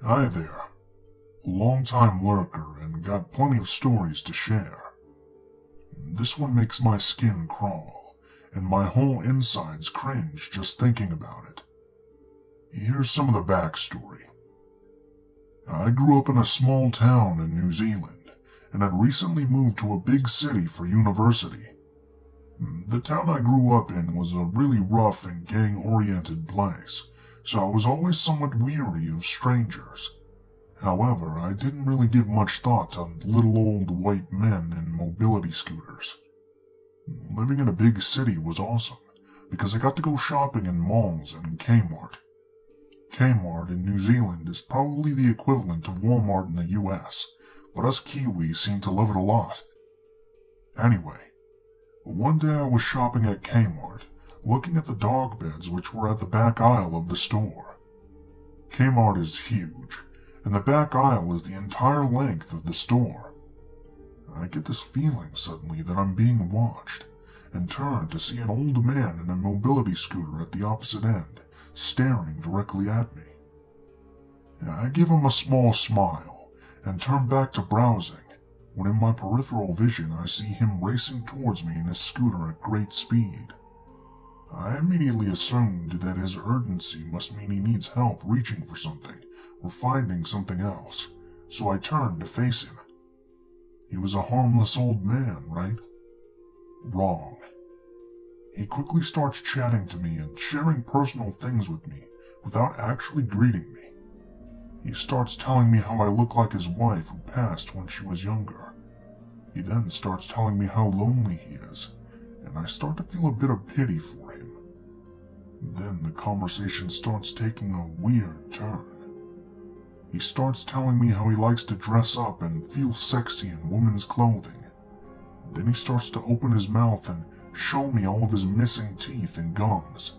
Hi there. Long-time lurker and got plenty of stories to share. This one makes my skin crawl, and my whole insides cringe just thinking about it. Here's some of the backstory. I grew up in a small town in New Zealand, and had recently moved to a big city for university. The town I grew up in was a really rough and gang-oriented place, so I was always somewhat weary of strangers. However, I didn't really give much thought to little old white men in mobility scooters. Living in a big city was awesome, because I got to go shopping in malls and Kmart. Kmart in New Zealand is probably the equivalent of Walmart in the US, but us Kiwis seem to love it a lot. Anyway, one day I was shopping at Kmart, looking at the dog beds which were at the back aisle of the store. Kmart is huge, and the back aisle is the entire length of the store. I get this feeling suddenly that I'm being watched, and turn to see an old man in a mobility scooter at the opposite end, staring directly at me. I give him a small smile, and turn back to browsing, when in my peripheral vision I see him racing towards me in his scooter at great speed. I immediately assumed that his urgency must mean he needs help reaching for something, or finding something else, so I turned to face him. He was a harmless old man, right? Wrong. He quickly starts chatting to me and sharing personal things with me, without actually greeting me. He starts telling me how I look like his wife who passed when she was younger. He then starts telling me how lonely he is, and I start to feel a bit of pity for him. Then the conversation starts taking a weird turn. He starts telling me how he likes to dress up and feel sexy in women's clothing. Then he starts to open his mouth and show me all of his missing teeth and gums.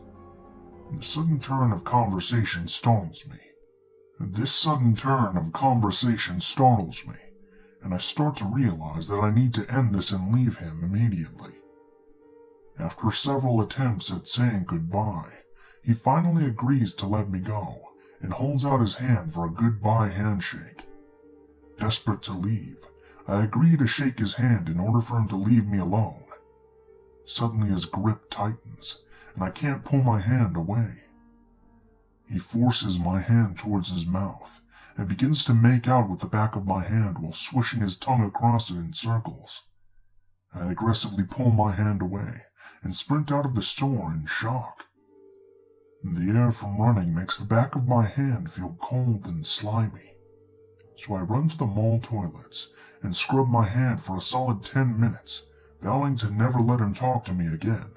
The sudden turn of conversation startles me. And I start to realize that I need to end this and leave him immediately. After several attempts at saying goodbye, he finally agrees to let me go, and holds out his hand for a goodbye handshake. Desperate to leave, I agree to shake his hand in order for him to leave me alone. Suddenly his grip tightens, and I can't pull my hand away. He forces my hand towards his mouth, and begins to make out with the back of my hand while swishing his tongue across it in circles. I aggressively pull my hand away, and sprint out of the store in shock. The air from running makes the back of my hand feel cold and slimy. So I run to the mall toilets and scrub my hand for a solid 10 minutes, vowing to never let him talk to me again.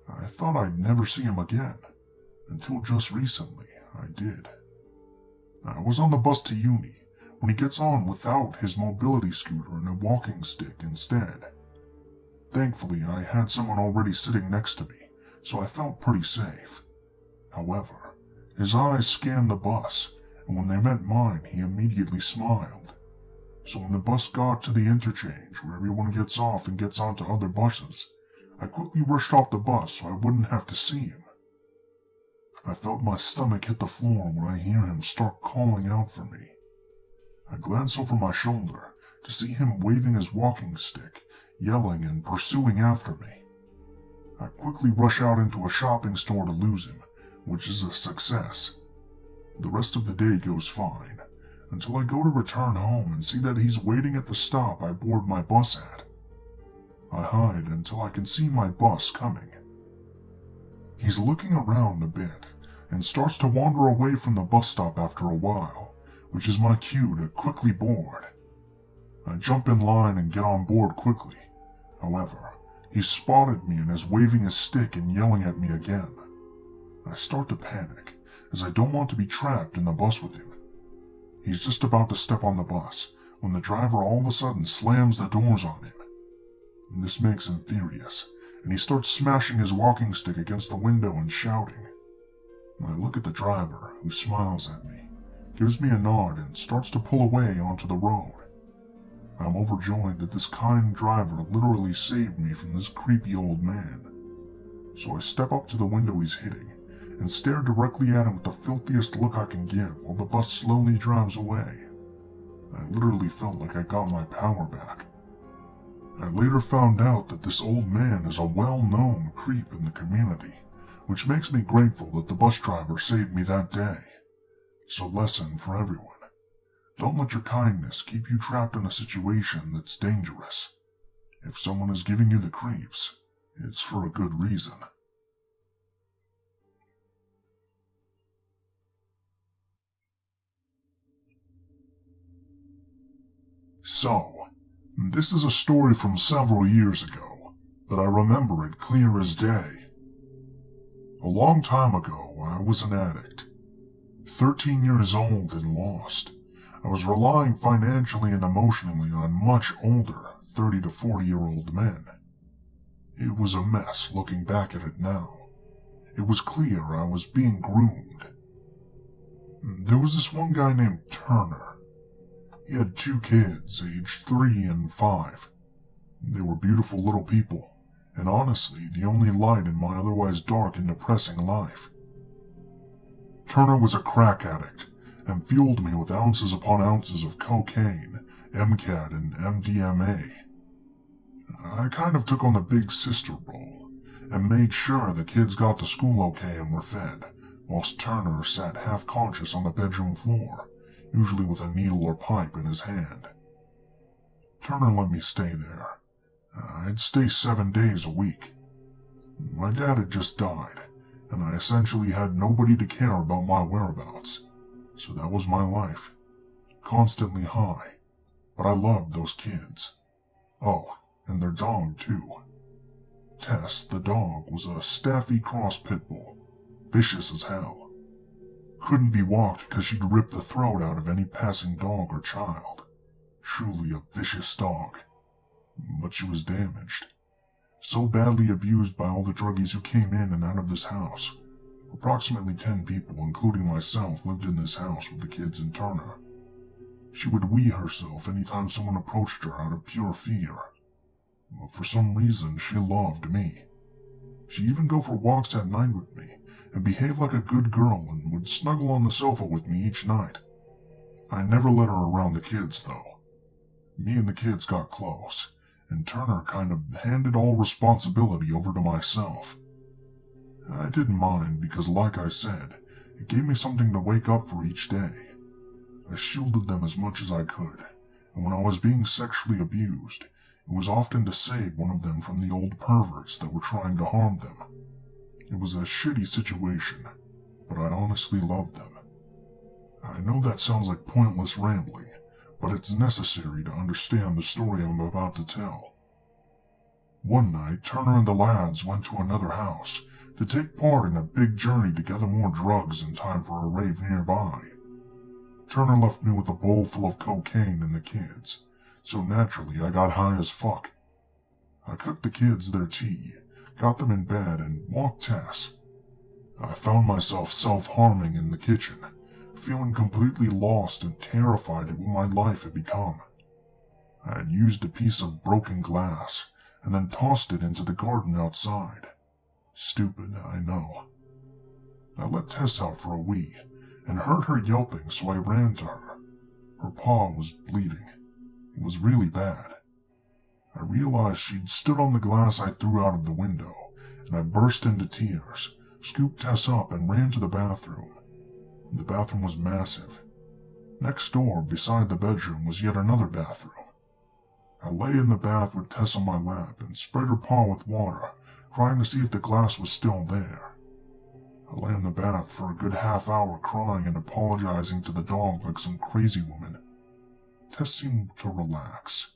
I thought I'd never see him again, until just recently I did. I was on the bus to uni when he gets on without his mobility scooter and a walking stick instead. Thankfully, I had someone already sitting next to me, so I felt pretty safe. However, his eyes scanned the bus, and when they met mine, he immediately smiled. So when the bus got to the interchange where everyone gets off and gets onto other buses, I quickly rushed off the bus so I wouldn't have to see him. I felt my stomach hit the floor when I hear him start calling out for me. I glance over my shoulder to see him waving his walking stick, yelling and pursuing after me. I quickly rush out into a shopping store to lose him, which is a success. The rest of the day goes fine, until I go to return home and see that he's waiting at the stop I board my bus at. I hide until I can see my bus coming. He's looking around a bit, and starts to wander away from the bus stop after a while, which is my cue to quickly board. I jump in line and get on board quickly. However, he's spotted me and is waving his stick and yelling at me again. I start to panic, as I don't want to be trapped in the bus with him. He's just about to step on the bus, when the driver all of a sudden slams the doors on him. This makes him furious, and he starts smashing his walking stick against the window and shouting. I look at the driver, who smiles at me, gives me a nod, and starts to pull away onto the road. I'm overjoyed that this kind driver literally saved me from this creepy old man. So I step up to the window he's hitting, and stare directly at him with the filthiest look I can give while the bus slowly drives away. I literally felt like I got my power back. I later found out that this old man is a well-known creep in the community, which makes me grateful that the bus driver saved me that day. So lesson for everyone. Don't let your kindness keep you trapped in a situation that's dangerous. If someone is giving you the creeps, it's for a good reason. So, this is a story from several years ago, but I remember it clear as day. A long time ago, I was an addict. 13 years old and lost. I was relying financially and emotionally on much older 30 to 40-year-old men. It was a mess looking back at it now. It was clear I was being groomed. There was this one guy named Turner. He had 2 kids, aged 3 and 5. They were beautiful little people, and honestly the only light in my otherwise dark and depressing life. Turner was a crack addict, and fueled me with ounces upon ounces of cocaine, MCAD, and MDMA. I kind of took on the big sister role, and made sure the kids got to school okay and were fed, whilst Turner sat half-conscious on the bedroom floor, usually with a needle or pipe in his hand. Turner let me stay there. I'd stay 7 days a week. My dad had just died, and I essentially had nobody to care about my whereabouts. So that was my life. Constantly high. But I loved those kids. Oh, and their dog too. Tess, the dog, was a Staffy cross pit bull. Vicious as hell. Couldn't be walked because she'd rip the throat out of any passing dog or child. Truly a vicious dog. But she was damaged. So badly abused by all the druggies who came in and out of this house. Approximately 10 people, including myself, lived in this house with the kids and Turner. She would wee herself anytime someone approached her out of pure fear. But for some reason, she loved me. She'd even go for walks at night with me, and behave like a good girl and would snuggle on the sofa with me each night. I never let her around the kids, though. Me and the kids got close, and Turner kind of handed all responsibility over to myself. I didn't mind because, like I said, it gave me something to wake up for each day. I shielded them as much as I could, and when I was being sexually abused, it was often to save one of them from the old perverts that were trying to harm them. It was a shitty situation, but I honestly loved them. I know that sounds like pointless rambling, but it's necessary to understand the story I'm about to tell. One night, Turner and the lads went to another house to take part in a big journey to gather more drugs in time for a rave nearby. Turner left me with a bowl full of cocaine and the kids, so naturally I got high as fuck. I cooked the kids their tea, got them in bed, and walked Tess. I found myself self-harming in the kitchen, feeling completely lost and terrified at what my life had become. I had used a piece of broken glass, and then tossed it into the garden outside. Stupid, I know. I let Tess out for a wee, and heard her yelping, so I ran to her. Her paw was bleeding. It was really bad. I realized she'd stood on the glass I threw out of the window, and I burst into tears, scooped Tess up, and ran to the bathroom. The bathroom was massive. Next door, beside the bedroom, was yet another bathroom. I lay in the bath with Tess on my lap and sprayed her paw with water, trying to see if the glass was still there. I lay in the bath for a good half hour crying and apologizing to the dog like some crazy woman. Tess seemed to relax,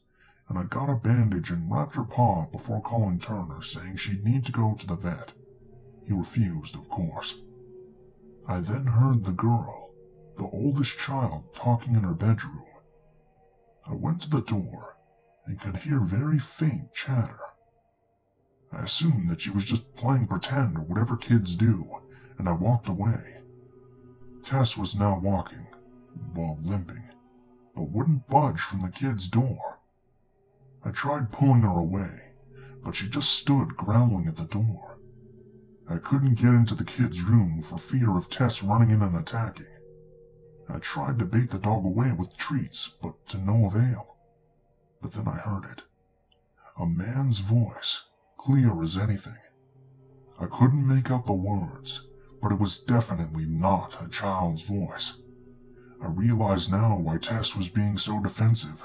and I got a bandage and wrapped her paw before calling Turner, saying she'd need to go to the vet. He refused, of course. I then heard the girl, the oldest child, talking in her bedroom. I went to the door and could hear very faint chatter. I assumed that she was just playing pretend or whatever kids do, and I walked away. Tess was now walking, well, limping, but wouldn't budge from the kids' door. I tried pulling her away, but she just stood growling at the door. I couldn't get into the kid's room for fear of Tess running in and attacking. I tried to bait the dog away with treats, but to no avail. But then I heard it. A man's voice, clear as anything. I couldn't make out the words, but it was definitely not a child's voice. I realized now why Tess was being so defensive.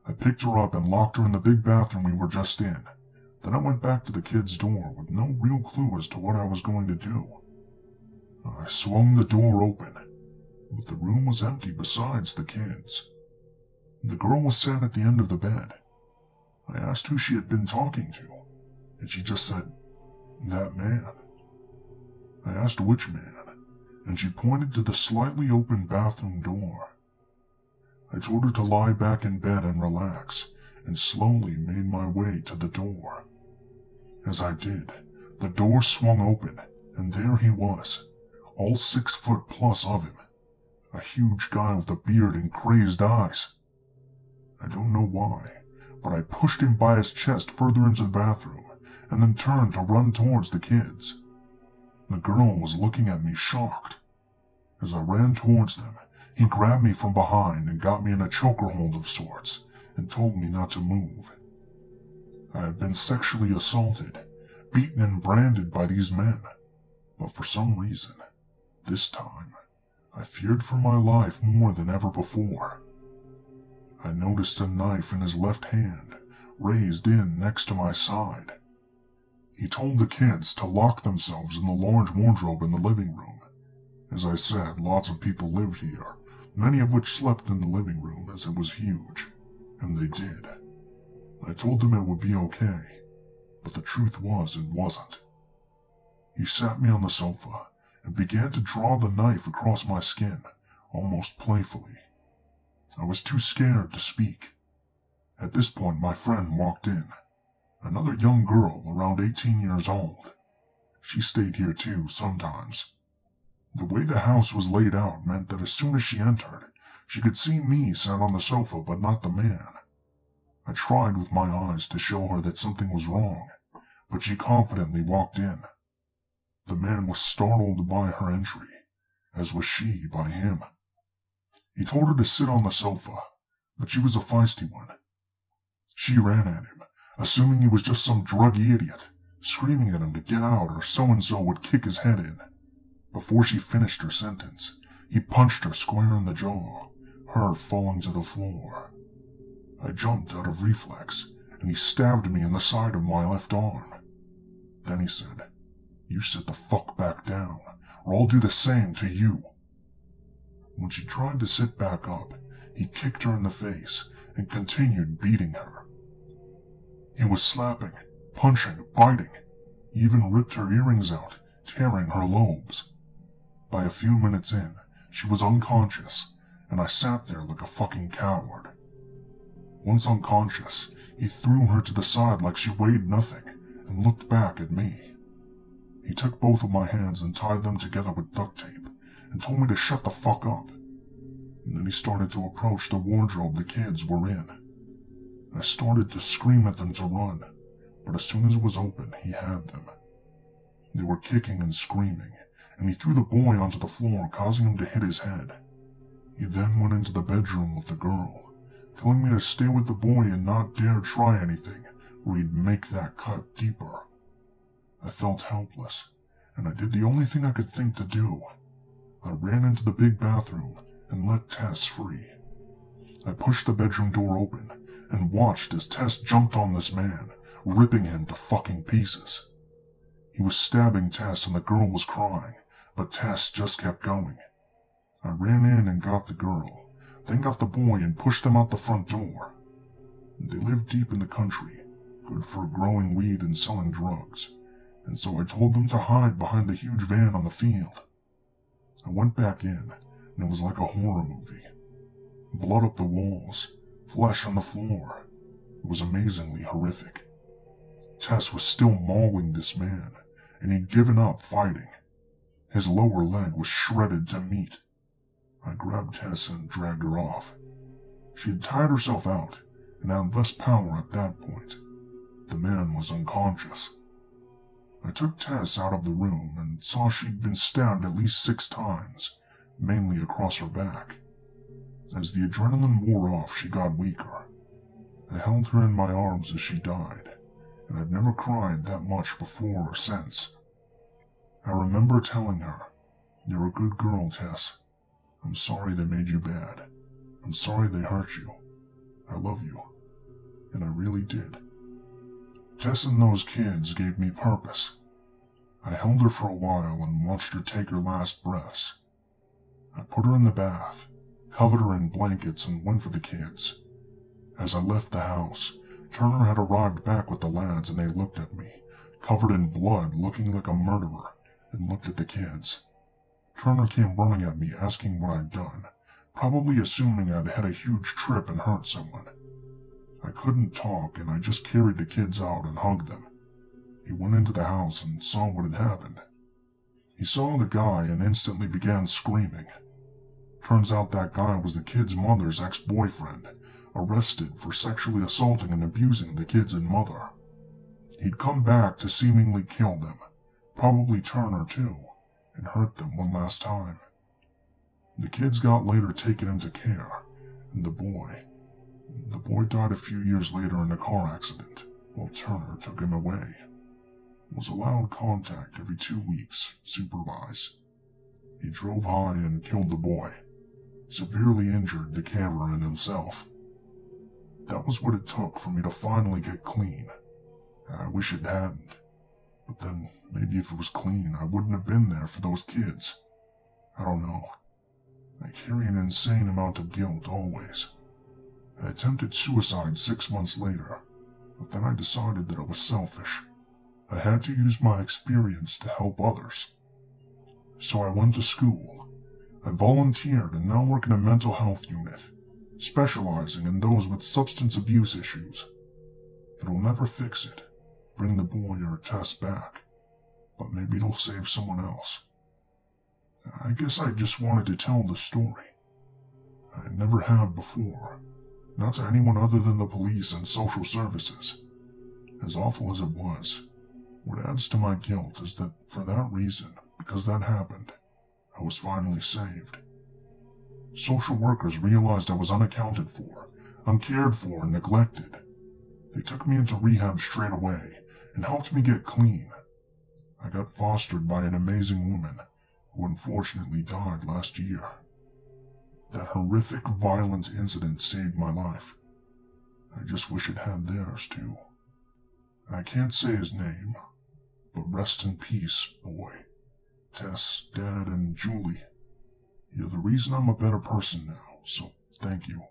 I picked her up and locked her in the big bathroom we were just in. Then I went back to the kid's door with no real clue as to what I was going to do. I swung the door open, but the room was empty besides the kids. The girl was sat at the end of the bed. I asked who she had been talking to, and she just said, "That man." I asked which man, and she pointed to the slightly open bathroom door. I told her to lie back in bed and relax, and slowly made my way to the door. As I did, the door swung open, and there he was, all 6 foot plus of him, a huge guy with a beard and crazed eyes. I don't know why, but I pushed him by his chest further into the bathroom, and then turned to run towards the kids. The girl was looking at me shocked. As I ran towards them, he grabbed me from behind and got me in a chokehold of sorts, and told me not to move. I had been sexually assaulted, beaten and branded by these men, but for some reason, this time, I feared for my life more than ever before. I noticed a knife in his left hand, raised in next to my side. He told the kids to lock themselves in the large wardrobe in the living room. As I said, lots of people lived here, many of which slept in the living room as it was huge, and they did. I told them it would be okay, but the truth was it wasn't. He sat me on the sofa and began to draw the knife across my skin, almost playfully. I was too scared to speak. At this point, my friend walked in. Another young girl, around 18 years old. She stayed here too, sometimes. The way the house was laid out meant that as soon as she entered, she could see me sat on the sofa but not the man. I tried with my eyes to show her that something was wrong, but she confidently walked in. The man was startled by her entry, as was she by him. He told her to sit on the sofa, but she was a feisty one. She ran at him, assuming he was just some druggy idiot, screaming at him to get out or so-and-so would kick his head in. Before she finished her sentence, he punched her square in the jaw, her falling to the floor. I jumped out of reflex, and he stabbed me in the side of my left arm. Then he said, "You sit the fuck back down, or I'll do the same to you." When she tried to sit back up, he kicked her in the face and continued beating her. He was slapping, punching, biting. He even ripped her earrings out, tearing her lobes. By a few minutes in, she was unconscious, and I sat there like a fucking coward. Once unconscious, he threw her to the side like she weighed nothing and looked back at me. He took both of my hands and tied them together with duct tape and told me to shut the fuck up. And then he started to approach the wardrobe the kids were in. I started to scream at them to run, but as soon as it was open, he had them. They were kicking and screaming, and he threw the boy onto the floor, causing him to hit his head. He then went into the bedroom with the girl, telling me to stay with the boy and not dare try anything, or he'd make that cut deeper. I felt helpless, and I did the only thing I could think to do. I ran into the big bathroom and let Tess free. I pushed the bedroom door open and watched as Tess jumped on this man, ripping him to fucking pieces. He was stabbing Tess and the girl was crying, but Tess just kept going. I ran in and got the girl, then got the boy and pushed them out the front door. They lived deep in the country, good for growing weed and selling drugs, and so I told them to hide behind the huge van on the field. I went back in, and it was like a horror movie. Blood up the walls, flesh on the floor. It was amazingly horrific. Tess was still mauling this man, and he'd given up fighting. His lower leg was shredded to meat. I grabbed Tess and dragged her off. She had tired herself out, and had less power at that point. The man was unconscious. I took Tess out of the room and saw she'd been stabbed at least 6 times, mainly across her back. As the adrenaline wore off, she got weaker. I held her in my arms as she died, and I've never cried that much before or since. I remember telling her, "You're a good girl, Tess. I'm sorry they made you bad. I'm sorry they hurt you. I love you." And I really did. Tess and those kids gave me purpose. I held her for a while and watched her take her last breaths. I put her in the bath, covered her in blankets, and went for the kids. As I left the house, Turner had arrived back with the lads, and they looked at me, covered in blood, looking like a murderer, and looked at the kids. Turner came running at me, asking what I'd done, probably assuming I'd had a huge trip and hurt someone. I couldn't talk, and I just carried the kids out and hugged them. He went into the house and saw what had happened. He saw the guy and instantly began screaming. Turns out that guy was the kid's mother's ex-boyfriend, arrested for sexually assaulting and abusing the kids and mother. He'd come back to seemingly kill them, probably Turner too, and hurt them one last time. The kids got later taken into care, and the boy died a few years later in a car accident while Turner took him away. Was allowed contact every 2 weeks, supervised. He drove high and killed the boy, severely injured the carer and himself. That was what it took for me to finally get clean. I wish it hadn't, but then maybe if it was clean, I wouldn't have been there for those kids. I don't know. I carry an insane amount of guilt always. I attempted suicide 6 months later, but then I decided that it was selfish. I had to use my experience to help others. So I went to school. I volunteered and now work in a mental health unit, specializing in those with substance abuse issues. It'll never fix it, bring the boy or Tess back, but maybe it'll save someone else. I guess I just wanted to tell the story. I never have before, not to anyone other than the police and social services. As awful as it was, what adds to my guilt is that for that reason, because that happened, I was finally saved. Social workers realized I was unaccounted for, uncared for, and neglected. They took me into rehab straight away and helped me get clean. I got fostered by an amazing woman who unfortunately died last year. That horrific, violent incident saved my life. I just wish it had theirs too. I can't say his name, but rest in peace, boy. Tess, Dad, and Julie. You're the reason I'm a better person now, so thank you.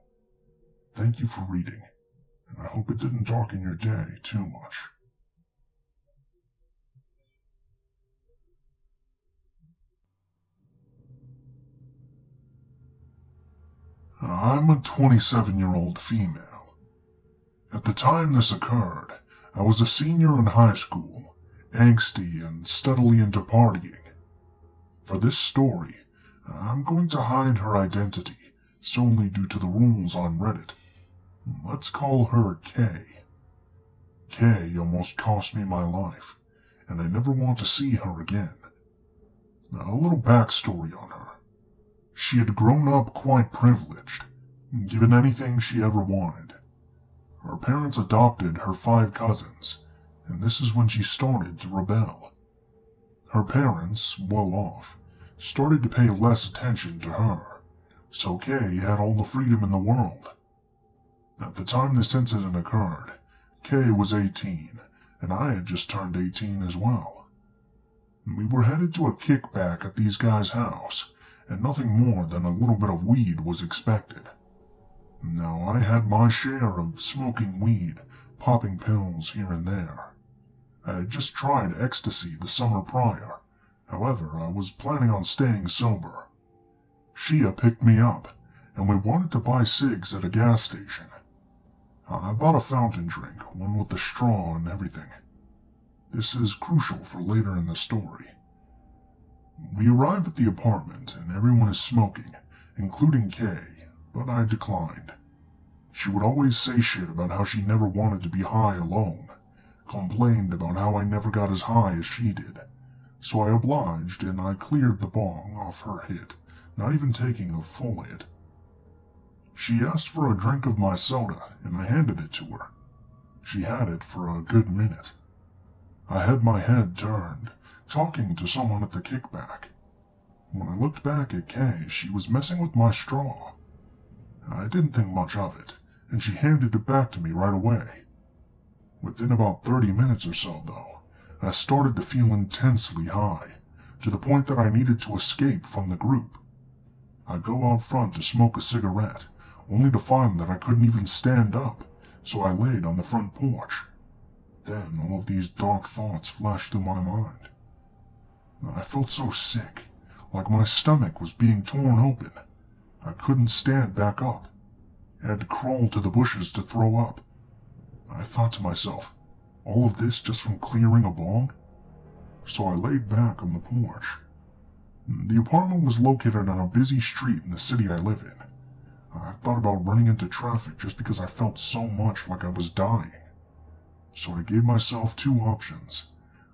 Thank you for reading, and I hope it didn't darken your day too much. I'm a 27-year-old female. At the time this occurred, I was a senior in high school, angsty and steadily into partying. For this story, I'm going to hide her identity, solely due to the rules on Reddit. Let's call her Kay. Kay almost cost me my life, and I never want to see her again. A little backstory on her. She had grown up quite privileged, given anything she ever wanted. Her parents adopted her 5 cousins, and this is when she started to rebel. Her parents, well off, started to pay less attention to her, so Kay had all the freedom in the world. At the time this incident occurred, Kay was 18, and I had just turned 18 as well. We were headed to a kickback at these guys' house, and nothing more than a little bit of weed was expected. Now, I had my share of smoking weed, popping pills here and there. I had just tried ecstasy the summer prior. However, I was planning on staying sober. Shia picked me up, and we wanted to buy cigs at a gas station. I bought a fountain drink, one with the straw and everything. This is crucial for later in the story. We arrive at the apartment, and everyone is smoking, including Kay, but I declined. She would always say shit about how she never wanted to be high alone. complained about how I never got as high as she did. So I obliged and I cleared the bong off her hit, not even taking a full hit. She asked for a drink of my soda and I handed it to her. She had it for a good minute. I had my head turned, talking to someone at the kickback. When I looked back at Kay, she was messing with my straw. I didn't think much of it, and she handed it back to me right away. Within about 30 minutes or so, though, I started to feel intensely high, to the point that I needed to escape from the group. I'd go out front to smoke a cigarette, only to find that I couldn't even stand up, so I laid on the front porch. Then all of these dark thoughts flashed through my mind. I felt so sick, like my stomach was being torn open. I couldn't stand back up. I had to crawl to the bushes to throw up. I thought to myself, all of this just from clearing a bong? So I laid back on the porch. The apartment was located on a busy street in the city I live in. I thought about running into traffic just because I felt so much like I was dying. So I gave myself two options.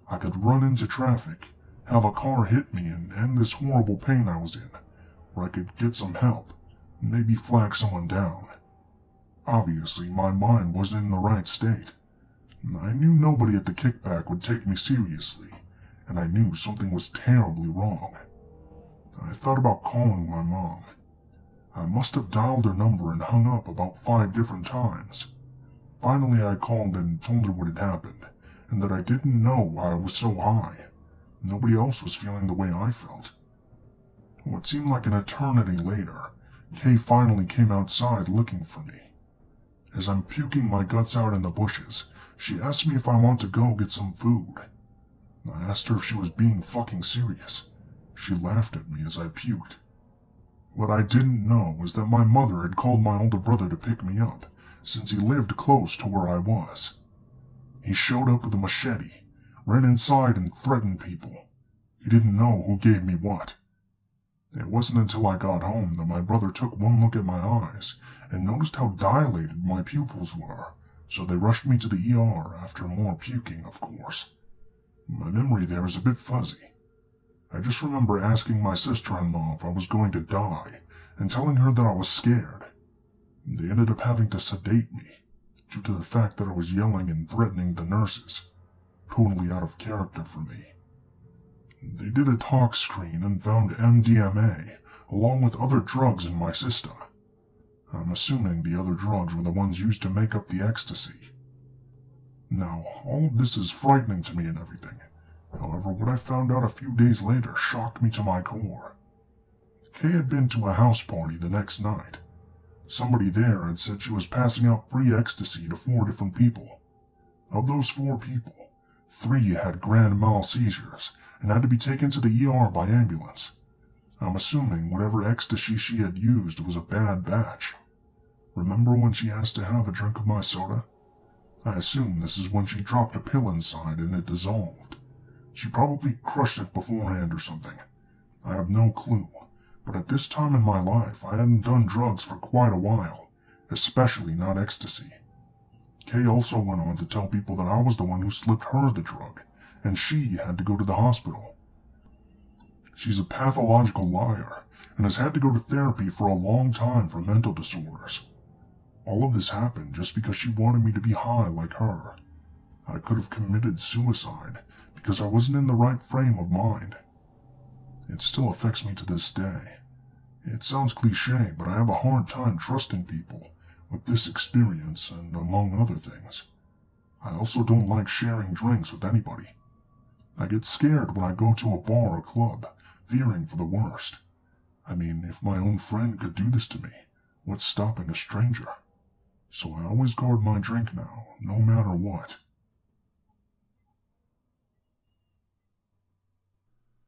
I could run into traffic, have a car hit me and end this horrible pain I was in, or I could get some help, maybe flag someone down. Obviously, my mind wasn't in the right state. I knew nobody at the kickback would take me seriously, and I knew something was terribly wrong. I thought about calling my mom. I must have dialed her number and hung up about 5 different times. Finally, I called and told her what had happened, and that I didn't know why I was so high. Nobody else was feeling the way I felt. What seemed like an eternity later, Kay finally came outside looking for me. As I'm puking my guts out in the bushes, she asked me if I want to go get some food. I asked her if she was being fucking serious. She laughed at me as I puked. What I didn't know was that my mother had called my older brother to pick me up, since he lived close to where I was. He showed up with a machete, ran inside and threatened people. He didn't know who gave me what. It wasn't until I got home that my brother took one look at my eyes and noticed how dilated my pupils were, so they rushed me to the ER after more puking, of course. My memory there is a bit fuzzy. I just remember asking my sister-in-law if I was going to die and telling her that I was scared. They ended up having to sedate me due to the fact that I was yelling and threatening the nurses. Totally out of character for me. They did a tox screen and found MDMA along with other drugs in my system. I'm assuming the other drugs were the ones used to make up the ecstasy. Now, all of this is frightening to me and everything. However, what I found out a few days later shocked me to my core. Kay had been to a house party the next night. Somebody there had said she was passing out free ecstasy to 4 different people. Of those 4 people, 3 had grand mal seizures and had to be taken to the ER by ambulance. I'm assuming whatever ecstasy she had used was a bad batch. Remember when she asked to have a drink of my soda? I assume this is when she dropped a pill inside and it dissolved. She probably crushed it beforehand or something. I have no clue, but at this time in my life I hadn't done drugs for quite a while, especially not ecstasy. Kay also went on to tell people that I was the one who slipped her the drug, and she had to go to the hospital. She's a pathological liar, and has had to go to therapy for a long time for mental disorders. All of this happened just because she wanted me to be high like her. I could have committed suicide because I wasn't in the right frame of mind. It still affects me to this day. It sounds cliché, but I have a hard time trusting people with this experience and among other things. I also don't like sharing drinks with anybody. I get scared when I go to a bar or club, fearing for the worst. I mean, if my own friend could do this to me, what's stopping a stranger? So I always guard my drink now, no matter what.